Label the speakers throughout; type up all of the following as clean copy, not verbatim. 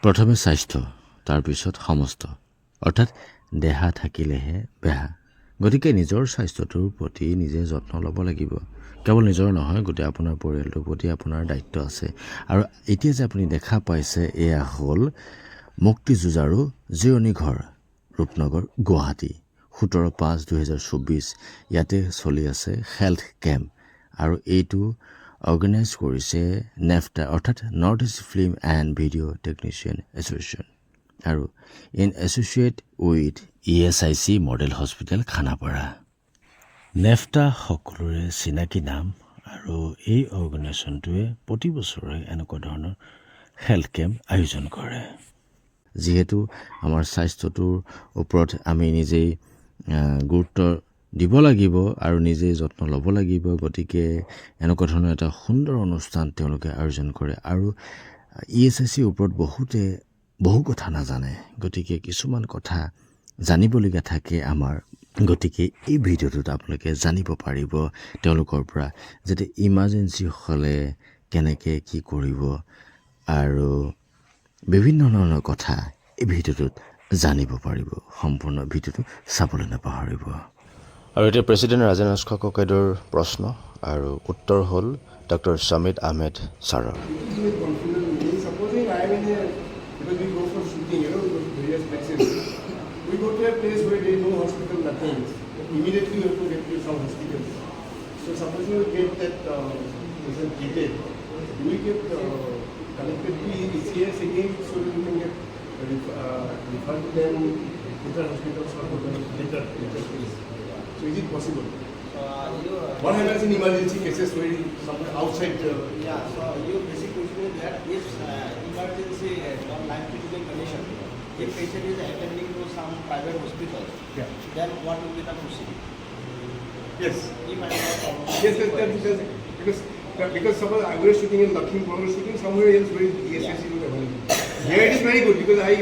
Speaker 1: প্ৰথমে স্বাস্থ্য, তাৰপিছত সমস্ত, অৰ্থাৎ দেহা থাকিলেহে বেহা। গতিকে নিজৰ স্বাস্থ্যটোৰ প্ৰতি নিজে যত্ন ল'ব লাগিব। কেৱল নিজৰ নহয়, গোটেই আপোনাৰ পৰিয়ালটোৰ প্ৰতি আপোনাৰ দায়িত্ব আছে। আৰু এতিয়া যে আপুনি দেখা পাইছে, এয়া হ'ল মুক্তি যুঁজাৰু জিৰণি ঘৰ, ৰূপনগৰ, গুৱাহাটী, 17/5/2024। ইয়াতে চলি আছে হেল্থ কেম্প, আৰু এইটো অৰ্গেনাইজ কৰিছে নেফটা, অৰ্থাৎ north east film and video' technician association, আৰু in associate with ESIC model hospital, Khanapara. NEFTA সকলোৰে চিনাকি নাম, আৰু এই অৰ্গেনাইজেশ্যনটোৱে প্ৰতি বছৰে এনেকুৱা ধৰণৰ হেল্থ কেম্প আয়োজন কৰে। যিহেতু আমাৰ স্বাস্থ্যটোৰ ওপৰত আমি নিজেই গুৰুত্ব দিব লাগিব আৰু নিজেই যত্ন ল'ব লাগিব, গতিকে এনেকুৱা ধৰণৰ এটা সুন্দৰ অনুষ্ঠান তেওঁলোকে আয়োজন কৰে। আৰু ESICৰ ওপৰত বহু কথা নাজানে, গতিকে কিছুমান কথা জানিবলগীয়া থাকে আমাৰ। গতিকে এই ভিডিঅ'টোত আপোনালোকে জানিব পাৰিব তেওঁলোকৰ পৰা, যাতে ইমাৰ্জেঞ্চি হ'লে কেনেকৈ কি কৰিব, আৰু বিভিন্ন ধৰণৰ কথা এই ভিডিঅ'টোত জানিব পাৰিব। সম্পূৰ্ণ ভিডিঅ'টো চাবলৈ নাপাহৰিব। আৰু এতিয়া প্ৰেছিডেণ্ট ৰাজেন ৰাজখোৱা ককাইদেউৰ প্ৰশ্ন আৰু উত্তৰ হ'ল ডক্টৰ সমীত আহমেদ ছাৰৰ।
Speaker 2: We go to a place where there is no hospital, nothing. Immediately you have to get to some hospital. So suppose you get that patient treated, we get connected to ECS again, so that you can get referred to them better hospitals or better place. So is it possible? What happens in emergency cases where somewhere outside?
Speaker 3: So your basic question is that if emergency or life-critical condition, if patient is attending to some private hospital, then what will be the procedure?
Speaker 2: Yes.
Speaker 3: If I am not wrong.
Speaker 2: Yes, because suppose I was shooting in Lakhimpur, I was shooting somewhere else where ESIC is available. Here it is very good because I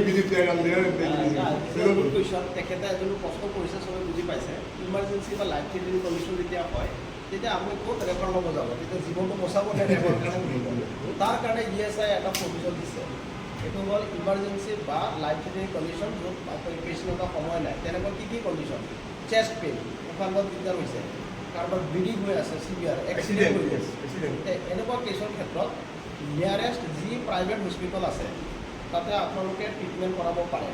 Speaker 2: visit there and there and then
Speaker 3: good question. তেখেতে এজন প্ৰশ্ন কৰিছে, সবে বুজি পাইছে। Emergency বা life থ্ৰেটেনিং condition যেতিয়া হয়, তেতিয়া আপুনি ক'ত ৰেফাৰ ল'ব যাব? তেতিয়া জীৱনটো বচাব নে ৰেফাৰ কৰিব? তাৰ কাৰণে ESI এটা প্ৰভিজন দিছে। এইটো হ'ল ইমাৰ্জেঞ্চি বা লাইফ থ্ৰেটেনিং কণ্ডিশ্যন, য'ত পেচেণ্টৰ সময় নাই। তেনেকুৱা কি কণ্ডিশ্যন? চেষ্ট পেইন, উশাহ-নিশাহত দিগদাৰ হৈছে, কাৰোবাৰ ব্লিডিং হৈ আছে, চিভিয়াৰ এক্সিডেণ্ট হৈ আছে। এনেকুৱা কেছৰ ক্ষেত্ৰত নিয়াৰেষ্ট যি প্ৰাইভেট হস্পিটেল আছে, তাতে আপোনালোকে ট্ৰিটমেণ্ট কৰাব পাৰে।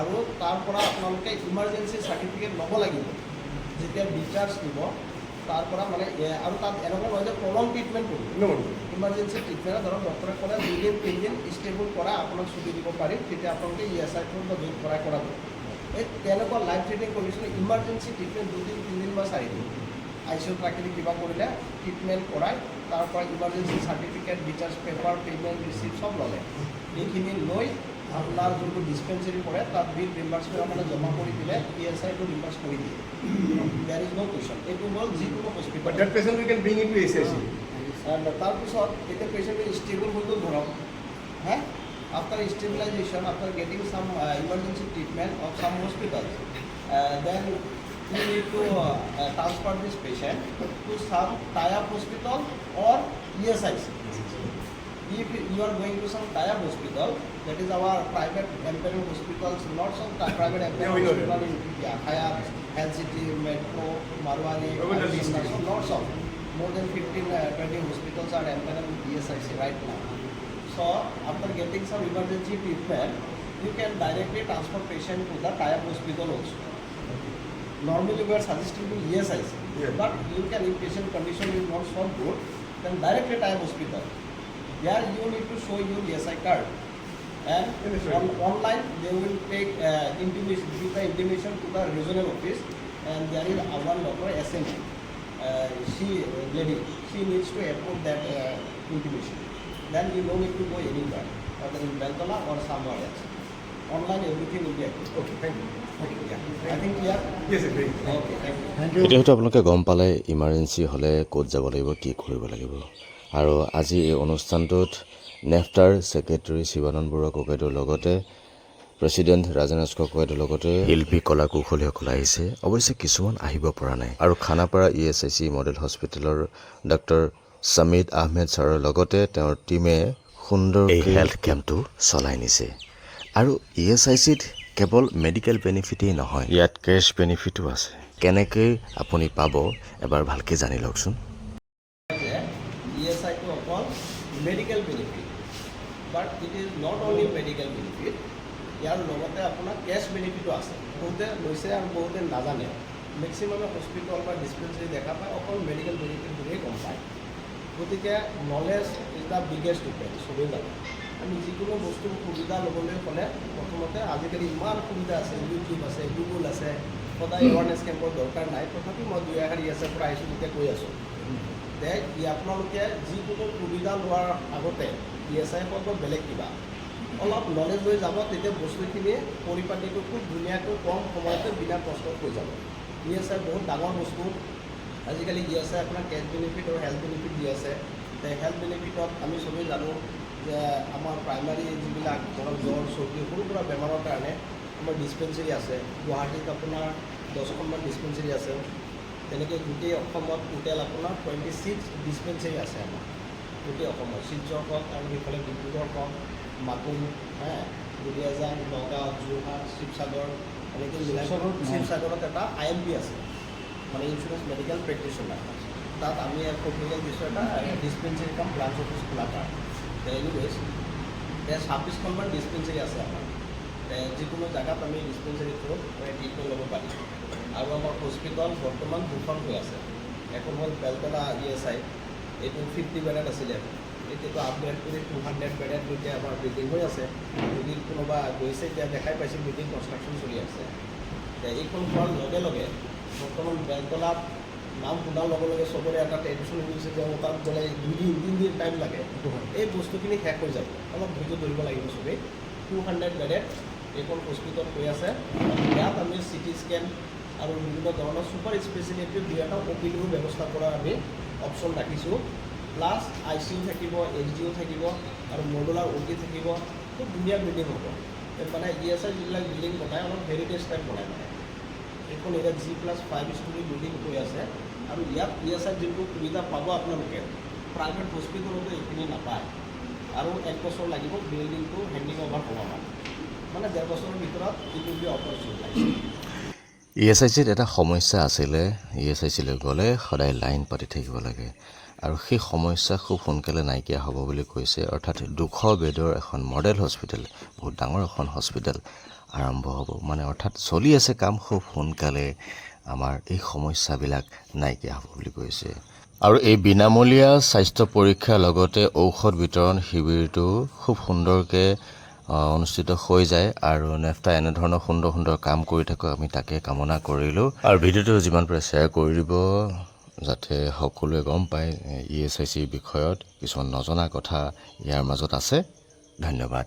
Speaker 3: আৰু তাৰ পৰা আপোনালোকে ইমাৰ্জেঞ্চি চাৰ্টিফিকেট ল'ব লাগিব। যেতিয়া ডিচাৰ্জ দিব তাৰ পৰা মানে, আৰু তাত এনেকুৱা নহয় যে প্ৰলং ট্ৰিটমেণ্ট কৰিব। ইমাৰ্জেঞ্চি ট্ৰিটমেণ্ট ধৰক ডক্টৰে ক'লে 2 দিন 3 দিন ষ্টেবল কৰা আপোনাক ছুটি দিব পাৰিম, তেতিয়া আপোনালোকে ESI বা য'ত কৰাই কৰাব। এই তেনেকুৱা লাইফ থ্ৰেটেনিং কণ্ডিশ্যন ইমাৰ্জেঞ্চি ট্ৰিটমেণ্ট 2 দিন 3 দিন বা 4 দিন ICU প্ৰাকৃতিক কিবা কৰিলে ট্ৰিটমেণ্ট কৰাই, তাৰ পৰা emergency certificate, discharge paper, payment receipt চব ল'লে। এইখিনি লৈ আপোনাৰ যোনটো ডিছপেঞ্চেৰী কৰে তাত বিল ৰিম্বাৰ্চমেণ্ট মানে জমা কৰি দিলে ESIটো ৰিম্বাৰ্চ কৰি দিয়ে। There is no' question. এইটো হ'ল যিকোনো hospital.
Speaker 2: But that patient we can bring into ESIC.
Speaker 3: তাৰপিছত এতিয়া পেচেণ্ট ষ্টেবল হৈ গ'ল ধৰক, after stabilisation, after getting some emergency treatment of some hospital, then you need to transfer this patient to some tie-up hospital or ESIC. If you are going to some tie-up hospital, that is our private employee hospitals, lots of private employee hospital in Hayat, Health City, Metro, Marwari, lots of more than 15-20 hospitals are employed with ESIC right now. So after getting some emergency treatment, you can directly transfer patient to the tie-up hospital also. Normally we are suggesting to ESIC, but you can, if patient condition is not so good, then directly tie-up hospital. There you need to show your ESI card, and online they will take intimation, give the intimation to the regional office, and there is one doctor SME, she needs to approve that intimation. Then you don't need to go anywhere, whether in Beltola or somewhere else. Online everything will be approved.
Speaker 2: Okay, thank you.
Speaker 3: I think clear?
Speaker 2: Yes, sir. Very good.
Speaker 3: Okay, thank you.
Speaker 1: এতিয়া হয়তো আপোনালোকে গম পালে emergency হ'লে ক'ত যাব লাগিব, কি কৰিব লাগিব। আৰু আজি এই অনুষ্ঠানটোত নেফটাৰ ছেক্ৰেটাৰী শিৱানন্দ বৰুৱা ককাইদেউৰ লগতে প্ৰেছিডেণ্ট ৰাজেন ৰাজখোৱা ককাইদেউৰ লগতে শিল্পী কলা কৌশলীসকল আহিছে। অৱশ্যে কিছুমান আহিব পৰা নাই। আৰু খানাপাৰা ESIC মডেল হস্পিটেলৰ ডক্টৰ সমীত আহমেদ ছাৰৰ লগতে তেওঁৰ টীমে সুন্দৰ এই হেল্থ কেম্পটো চলাই নিছে আৰু ESICত কেৱল মেডিকেল বেনিফিটেই নহয়, ইয়াত কেছ বেনিফিটো আছে। কেনেকৈ আপুনি পাব এবাৰ ভালকৈ জানি লওকচোন।
Speaker 3: ESI to অকল medical benefit, but it is not only medical benefit, ইয়াৰ লগতে আপোনাৰ কেছ বেনিফিটো আছে। বহুতে লৈছে আৰু বহুতে নাজানে। মেক্সিমামে হস্পিটেল বা ডিছপেঞ্চাৰী দেখা পায় অকল মেডিকেল বেনিফিট বুলিয়ে গম পায়। গতিকে knowledge is the biggest difference, চবেই জানে। আমি যিকোনো বস্তুৰ সুবিধা ল'বলৈ হ'লে প্ৰথমতে আজিকালি ইমান সুবিধা আছে, ইউটিউব আছে, গুগল আছে, সদায় এৱাৰনেছ কেম্পৰ দৰকাৰ নাই। তথাপি মই দুই এষাৰ ESIৰ পৰা আহিছোঁ যেতিয়া কৈ আছোঁ যে আপোনালোকে যিকোনো সুবিধা লোৱাৰ আগতে ESI হওক বা বেলেগ কিবা অলপ নলেজ লৈ যাব, তেতিয়া বস্তুখিনি পৰিপাটিটো খুব ধুনীয়াকৈ কম সময়তে বিনা কষ্টত হৈ যাব। ESI বহুত ডাঙৰ বস্তু। আজিকালি ESI আপোনাৰ কেছ বেনিফিট আৰু হেল্থ বেনিফিট দি আছে। হেল্থ বেনিফিটত আমি চবেই জানো যে আমাৰ প্ৰাইমাৰী যিবিলাক ধৰক জ্বৰ, চৰ্দি, সৰু সুৰা বেমাৰৰ কাৰণে আমাৰ ডিছপেঞ্চেৰী আছে। গুৱাহাটীত আপোনাৰ 10খনমান ডিছপেঞ্চেৰী আছে। তেনেকৈ গোটেই অসমত টোটেল আপোনাৰ 26 ডিছপেঞ্চেৰী আছে আমাৰ গোটেই অসমত। শিলচৰ হওক আৰু সেইফালে ডিব্ৰুগড় হওক, মাকুম, দুলীয়াজান, নগাঁও, যোৰহাট, শিৱসাগৰ, এনেকৈ মিলাই শিৱসাগৰত এটা IMP আছে, মানে ইঞ্চুৰেঞ্চ মেডিকেল প্ৰেক্টিশ্যনাৰ। তাত আমি প্ৰফেচনেল দিছোঁ এটা ডিছপেঞ্চেৰী কাম ব্ৰাঞ্চ অফিচ খোলা কাৰণে। এনিৱেজ 26খনমান ডিছপেঞ্চেৰী আছে আমাৰ। যিকোনো জেগাত আমি ডিছপেঞ্চেৰী থ্ৰুত ট্ৰিটমেণ্ট ল'ব পাৰিম। আৰু আমাৰ হস্পিটেল বৰ্তমান 2খন হৈ আছে। এখন হ'ল বেলতলা ESI, এইটো 50 বেডত আছিলে, এতিয়াতো আপগ্ৰেড কৰি 200 বেডলৈকে আমাৰ বিল্ডিং হৈ আছে। যদি কোনোবা গৈছে এতিয়া দেখাই পাইছে বিল্ডিং কনষ্ট্ৰাকশ্যন চলি আছে। এইখন হোৱাৰ লগে লগে বৰ্তমান বেলতলাত নাম শুনাৰ লগে লগে চবৰে এটা টেনশ্যন হৈ গৈছে যে তাত গ'লে 2 দিন টাইম লাগে। এই বস্তুখিনি শেষ হৈ যাব, অলপ ধৈৰ্য ধৰিব লাগিব চবেই। 200 বেডত এইখন হস্পিটেল হৈ আছে। ইয়াত আমি CT স্কেন আৰু বিভিন্ন ধৰণৰ ছুপাৰ স্পেচিয়েলিটিৰ 2এটা OPDৰ ব্যৱস্থা কৰাৰ আমি অপশ্যন ৰাখিছোঁ। প্লাছ ICU থাকিব, HDO থাকিব আৰু মডুলাৰ OT থাকিব। খুব ধুনীয়া বিল্ডিং হ'ব। মানে ESI যিবিলাক বিল্ডিং বনায় অলপ হেৰিটেজ টাইপ বনায়। মানে এইখন এতিয়া G+5 ষ্টৰী বিল্ডিং হৈ আছে। আৰু ইয়াত ESI যোনটো সুবিধা পাব আপোনালোকে প্ৰাইভেট হস্পিটেলতো এইখিনি নাপায়। আৰু 1 বছৰ লাগিব বিল্ডিংটো হেণ্ডিং অভাৰ হ'ব। মানে 1.5 বছৰৰ ভিতৰত ইট উইল বি অপাৰেশ্যনেলাইজ।
Speaker 1: ESICত এটা সমস্যা আছিলে, ESICলৈ গ'লে সদায় লাইন পাতি থাকিব লাগে আৰু সেই সমস্যা খুব সোনকালে নাইকিয়া হ'ব বুলি কৈছে। অৰ্থাৎ 200 বেডৰ এখন মডেল হস্পিটেল, বহুত ডাঙৰ এখন হস্পিটেল আৰম্ভ হ'ব। মানে অৰ্থাৎ চলি আছে কাম, খুব সোনকালে আমাৰ এই সমস্যাবিলাক নাইকিয়া হ'ব বুলি কৈছে। আৰু এই বিনামূলীয়া স্বাস্থ্য পৰীক্ষাৰ লগতে ঔষধ বিতৰণ শিবিৰটো খুব সুন্দৰকৈ অনুষ্ঠিত হৈ যায়। আৰু নেফটা এনেধৰণৰ সুন্দৰ সুন্দৰ কাম কৰি থাকক, আমি তাকে কামনা কৰিলোঁ। আৰু ভিডিঅ'টো যিমান পাৰে শ্বেয়াৰ কৰি দিব, যাতে সকলোৱে গম পায় ESICৰ বিষয়ত কিছুমান নজনা কথা ইয়াৰ মাজত আছে। ধন্যবাদ।